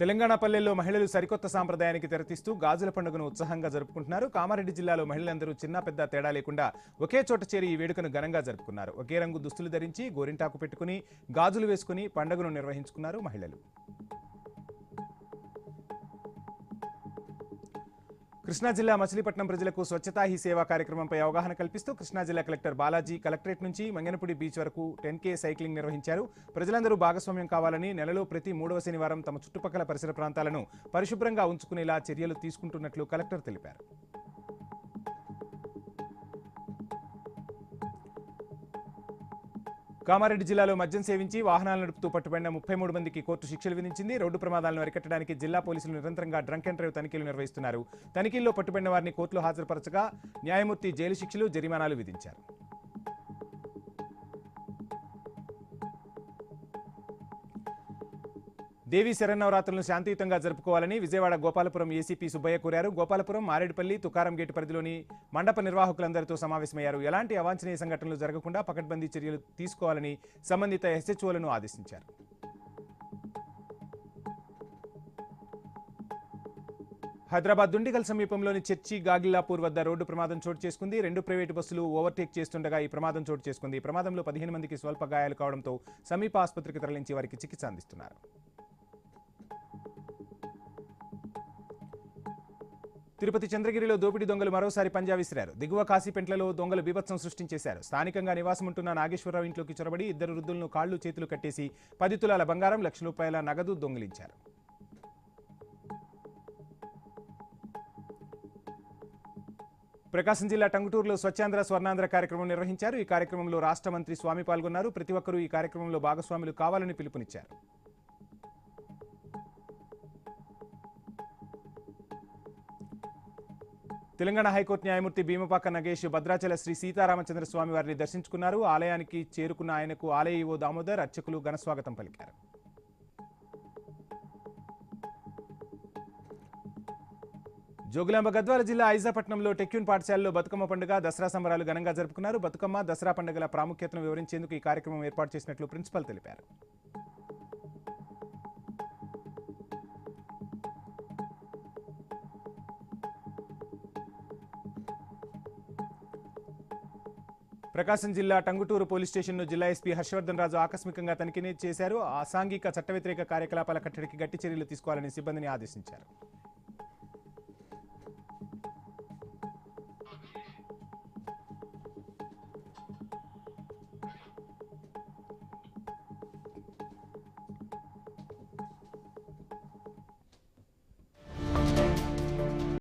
తెలంగాణ పల్లెల్లో మహిళలు సరికొత్త సాంప్రదాయానికి తెరతీస్తూ గాజుల పండుగను ఉత్సాహంగా జరుపుకుంటున్నారు. కామారెడ్డి జిల్లాలో మహిళలందరూ చిన్న పెద్ద తేడా లేకుండా ఒకే చోట చేరి ఈ వేడుకను ఘనంగా జరుపుకున్నారు. ఒకే రంగు దుస్తులు ధరించి గోరింటాకు పెట్టుకుని గాజులు వేసుకుని పండుగను నిర్వహించుకున్నారు మహిళలు. కృష్ణా జిల్లా మచిలీపట్నం ప్రజలకు స్వచ్ఛతా హీ సేవా కార్యక్రమంపై అవగాహన కల్పిస్తూ కృష్ణా జిల్లా కలెక్టర్ బాలాజీ కలెక్టరేట్ నుంచి మంగనపూడి బీచ్ వరకు 10K సైక్లింగ్ నిర్వహించారు. ప్రజలందరూ భాగస్వామ్యం కావాలని, నెలలో ప్రతి 3వ శనివారం తమ చుట్టుపక్కల పరిసర ప్రాంతాలను పరిశుభ్రంగా ఉంచుకునేలా చర్యలు తీసుకుంటున్నట్లు కలెక్టర్ తెలిపారు. కామారెడ్డి జిల్లాలో మద్యం సేవించి వాహనాలు నడుపుతూ పట్టుబడిన 33 మందికి కోర్టు శిక్షలు విధించింది. రోడ్డు ప్రమాదాలను అరికట్టడానికి జిల్లా పోలీసులు నిరంతరంగా డ్రంక్ అండ్ డ్రైవ్ తనిఖీలు నిర్వహిస్తున్నారు. తనిఖీల్లో పట్టుబడిన వారిని కోర్టులో హాజరుపరచగా న్యాయమూర్తి జైలు శిక్షలు, జరిమానాలు విధించారు. దేవీ శరన్నవరాత్రులను శాంతియుతంగా జరుపుకోవాలని విజయవాడ గోపాలపురం ఏసీపీ సుబ్బయ్య కోరారు. గోపాలపురం, మారేడుపల్లి, తుకారం గేటు పరిధిలోని మండప నిర్వాహకులందరితో సమావేశమయ్యారు. ఎలాంటి అవాంఛనీయ సంఘటనలు జరగకుండా పకడ్బందీ చర్యలు తీసుకోవాలని సంబంధిత ఎస్హెచ్ఓలను ఆదేశించారు. హైదరాబాద్ దుండిగల్ సమీపంలోని చర్చి గాగిల్లాపూర్ వద్ద రోడ్డు ప్రమాదం చోటు చేసుకుంది. 2 ప్రైవేటు బస్సులు ఓవర్టేక్ చేస్తుండగా ఈ ప్రమాదం చోటు చేసుకుంది. ఈ ప్రమాదంలో 15 మందికి స్వల్ప గాయాలు కావడంతో సమీప ఆసుపత్రికి తరలించి వారికి చికిత్స అందిస్తున్నారు. తిరుపతి చంద్రగిరిలో దోపిడీ దొంగలు మరోసారి పంజా విసిరారు. దిగువ కాశీపెంట్లలో దొంగలు బీభత్సం సృష్టించేశారు. స్థానికంగా నివాసముంటున్న నాగేశ్వరరావు ఇంట్లోకి చొరబడి 2 వృద్ధులను కాళ్లు చేతులు కట్టేసి 10 తులాల బంగారం, ₹1,00,000 నగదు దొంగిలించారు. ప్రకాశం జిల్లా టంగుటూరులో స్వచ్ఛాంధ్ర స్వర్ణాంధ్ర కార్యక్రమం నిర్వహించారు. ఈ కార్యక్రమంలో రాష్ట్ర మంత్రి స్వామి పాల్గొన్నారు. ప్రతి ఒక్కరూ ఈ కార్యక్రమంలో భాగస్వాములు కావాలని పిలుపునిచ్చారు. తెలంగాణ హైకోర్టు న్యాయమూర్తి భీమపాక నగేష్ భద్రాచల శ్రీ సీతారామచంద్ర స్వామి వారిని దర్శించుకున్నారు. ఆలయానికి చేరుకున్న ఆయనకు ఆలయ ఈవో దామోదర్, అర్చకులు ఘనస్వాగతం పలికారు. జోగులాంబ గద్వాల జిల్లా ఐజాపట్నంలో టెక్యూన్ పాఠశాలలో బతుకమ్మ పండుగ, దసరా సంబరాలు ఘనంగా జరుపుకున్నారు. బతుకమ్మ, దసరా పండుగల ప్రాముఖ్యతను వివరించేందుకు ఈ కార్యక్రమం ఏర్పాటు చేసినట్లు ప్రిన్సిపల్ తెలిపారు. ప్రకాశం జిల్లా టంగుటూరు పోలీస్ స్టేషన్ను జిల్లా ఎస్పీ హర్షవర్ధన్ రాజు ఆకస్మికంగా తనిఖీ చేశారు. అసాంఘిక చట్ట వ్యతిరేక కార్యకలాపాల కట్టడికి గట్టి చర్యలు తీసుకోవాలని సిబ్బందిని ఆదేశించారు.